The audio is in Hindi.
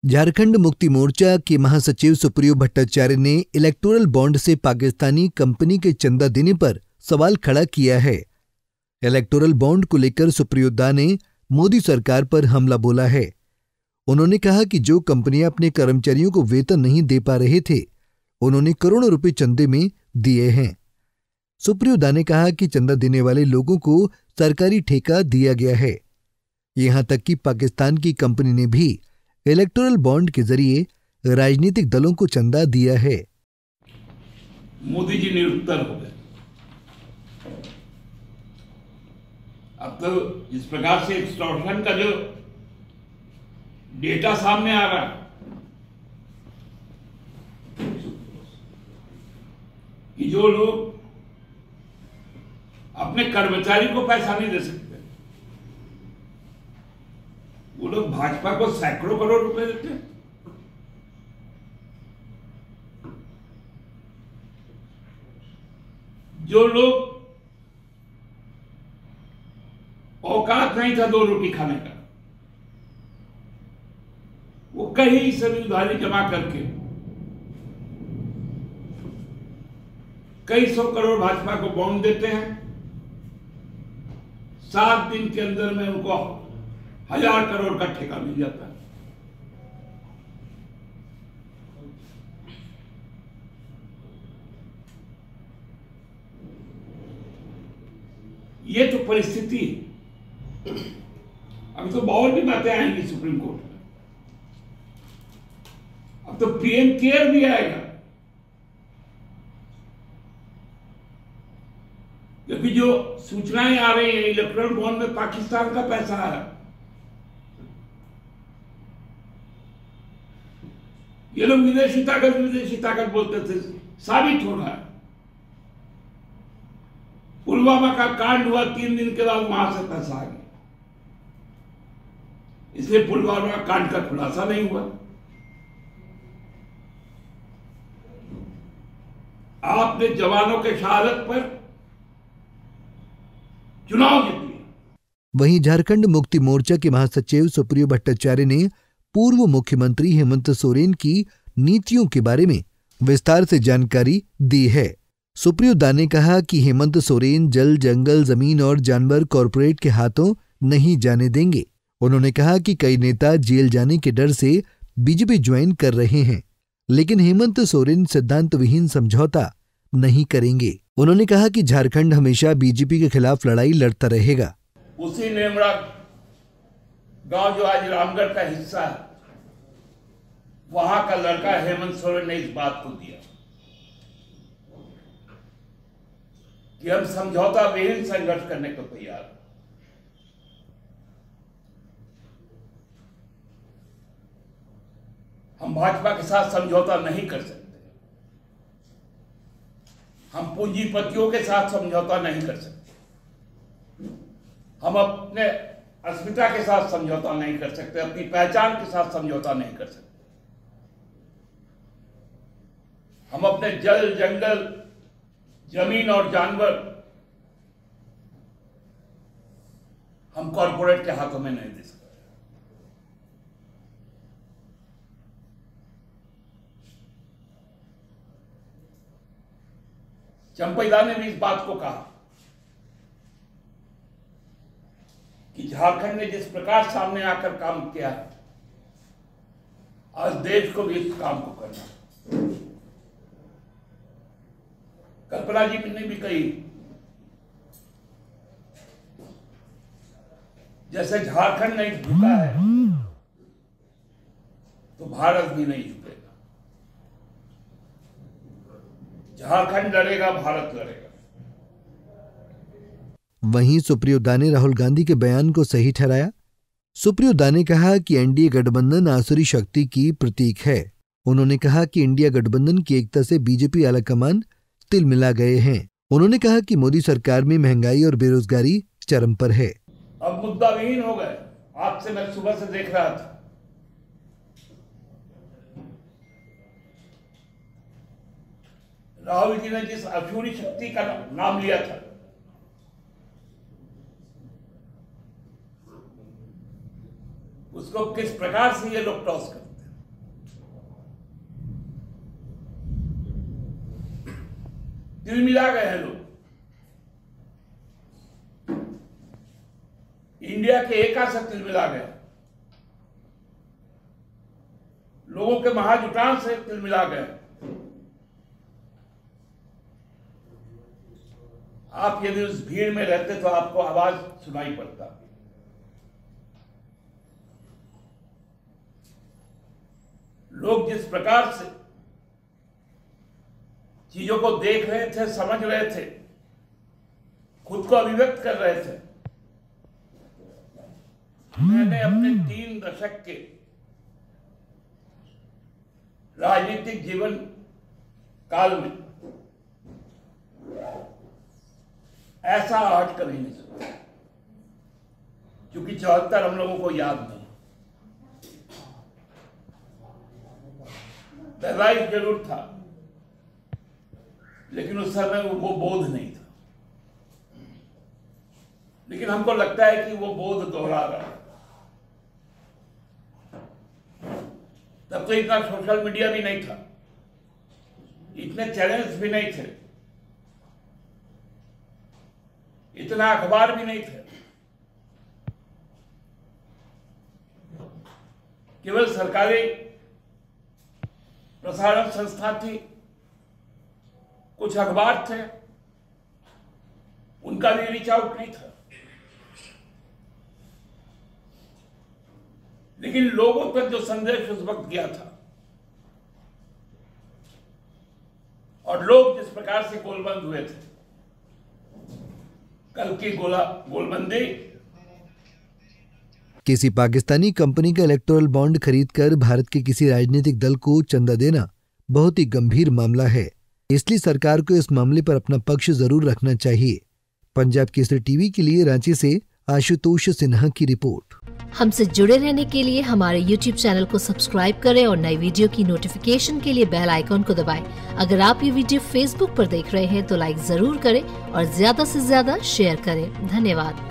झारखंड मुक्ति मोर्चा के महासचिव सुप्रियो भट्टाचार्य ने इलेक्टोरल बॉन्ड से पाकिस्तानी कंपनी के चंदा देने पर सवाल खड़ा किया है। इलेक्टोरल बॉन्ड को लेकर सुप्रियो दा ने मोदी सरकार पर हमला बोला है। उन्होंने कहा कि जो कंपनियां अपने कर्मचारियों को वेतन नहीं दे पा रहे थे, उन्होंने करोड़ों रुपए चंदे में दिए हैं। सुप्रियो दा ने कहा कि चंदा देने वाले लोगों को सरकारी ठेका दिया गया है। यहां तक कि पाकिस्तान की कंपनी ने भी इलेक्टोरल बॉन्ड के जरिए राजनीतिक दलों को चंदा दिया है। मोदी जी निरुत्तर हो गए। अब तो इस प्रकार से एक्सटॉर्शन का जो डेटा सामने आ रहा है कि जो लोग अपने कर्मचारी को पैसा नहीं दे सकते, वो लोग भाजपा को सैकड़ों करोड़ रुपए देते हैं। जो लोग औकात नहीं था 2 रोटी खाने का, वो कहीं से भी उधारी जमा करके कई सौ करोड़ भाजपा को बॉन्ड देते हैं। 7 दिन के अंदर में उनको 1000 करोड़ का ठेका मिल जाता है। ये तो परिस्थिति है। अब तो और भी बातें आएंगी सुप्रीम कोर्ट में। अब तो पीएम केयर भी आएगा, क्योंकि जो सूचनाएं आ रही है इलेक्टोरल बॉन्ड में पाकिस्तान का पैसा है। ये लोग विदेशी ताकत बोलते थे, साबित हो रहा है। पुलवामा का कांड हुआ 3 दिन के बाद वहां से पैसा आ गया, इसलिए पुलवामा कांड का खुलासा नहीं हुआ। आपने जवानों के शहादत पर चुनाव जीत लिया। वहीं झारखंड मुक्ति मोर्चा के महासचिव सुप्रियो भट्टाचार्य ने पूर्व मुख्यमंत्री हेमंत सोरेन की नीतियों के बारे में विस्तार से जानकारी दी है। सुप्रियो दा ने कहा कि हेमंत सोरेन जल, जंगल, जमीन और जानवर कॉरपोरेट के हाथों नहीं जाने देंगे। उन्होंने कहा कि कई नेता जेल जाने के डर से बीजेपी ज्वाइन कर रहे हैं, लेकिन हेमंत सोरेन सिद्धांत विहीन समझौता नहीं करेंगे। उन्होंने कहा कि झारखंड हमेशा बीजेपी के खिलाफ लड़ाई लड़ता रहेगा। उसी नेमरा गांव जो आज रामगढ़ का हिस्सा है, वहां का लड़का हेमंत सोरेन ने इस बात को दिया कि हम समझौता विहीन संघर्ष करने को तैयार हैं। हम भाजपा के साथ समझौता नहीं कर सकते, हम पूंजीपतियों के साथ समझौता नहीं कर सकते, हम अपने अस्मिता के साथ समझौता नहीं कर सकते, अपनी पहचान के साथ समझौता नहीं कर सकते। हम अपने जल, जंगल, जमीन और जानवर हम कॉरपोरेट के हाथों में नहीं दे सकते। चंपैदा ने भी इस बात को कहा कि झारखंड ने जिस प्रकार सामने आकर काम किया है, आज देश को भी इस काम को करना है। कल्पना जी ने भी कही, जैसे झारखंड नहीं झुका है तो भारत भी नहीं झुकेगा। झारखंड लड़ेगा, भारत लड़ेगा। वहीं सुप्रियो दा ने राहुल गांधी के बयान को सही ठहराया। सुप्रियो दा ने कहा कि एनडीए गठबंधन आसुरी शक्ति की प्रतीक है। उन्होंने कहा कि इंडिया गठबंधन की एकता से बीजेपी आलाकमान तिल मिला गए हैं। उन्होंने कहा कि मोदी सरकार में महंगाई और बेरोजगारी चरम पर है। अब मुद्दा विहीन हो गए। आज से मैं सुबह से देख रहा था, राहुल जी ने जिस आसुरी शक्ति का नाम लिया था, उसको किस प्रकार से ये लोग टॉस करते हैं। तिलमिला गए हैं लोग। इंडिया के एका से तिलमिला गए, लोगों के महाजुटान से तिलमिला गए। आप यदि उस भीड़ में रहते तो आपको आवाज सुनाई पड़ता। लोग जिस प्रकार से चीजों को देख रहे थे, समझ रहे थे, खुद को अभिव्यक्त कर रहे थे, मैंने अपने 3 दशक के राजनीतिक जीवन काल में ऐसा आहट कभी नहीं सुना। क्योंकि 74 हम लोगों को याद नहीं, पैदाइश जरूर था, लेकिन उस समय वो बोध नहीं था। लेकिन हमको लगता है कि वो बोध दोहरा रहा है। तब तो इतना सोशल मीडिया भी नहीं था, इतने चैनल्स भी नहीं थे, इतना अखबार भी नहीं थे। केवल सरकारी प्रसारण संस्था थी, कुछ अखबार थे, उनका भी रीच आउट नहीं था। लेकिन लोगों तक जो संदेश उस वक्त गया था और लोग जिस प्रकार से गोलबंद हुए थे, कल की गोलबंदी किसी पाकिस्तानी कंपनी का इलेक्टोरल बॉन्ड खरीदकर भारत के किसी राजनीतिक दल को चंदा देना बहुत ही गंभीर मामला है। इसलिए सरकार को इस मामले पर अपना पक्ष जरूर रखना चाहिए। पंजाब केसरी टीवी के लिए रांची से आशुतोष सिन्हा की रिपोर्ट। हमसे जुड़े रहने के लिए हमारे YouTube चैनल को सब्सक्राइब करें और नई वीडियो की नोटिफिकेशन के लिए बेल आइकॉन को दबाएं। अगर आप ये वीडियो Facebook पर देख रहे हैं तो लाइक जरूर करें और ज्यादा से ज्यादा शेयर करें। धन्यवाद।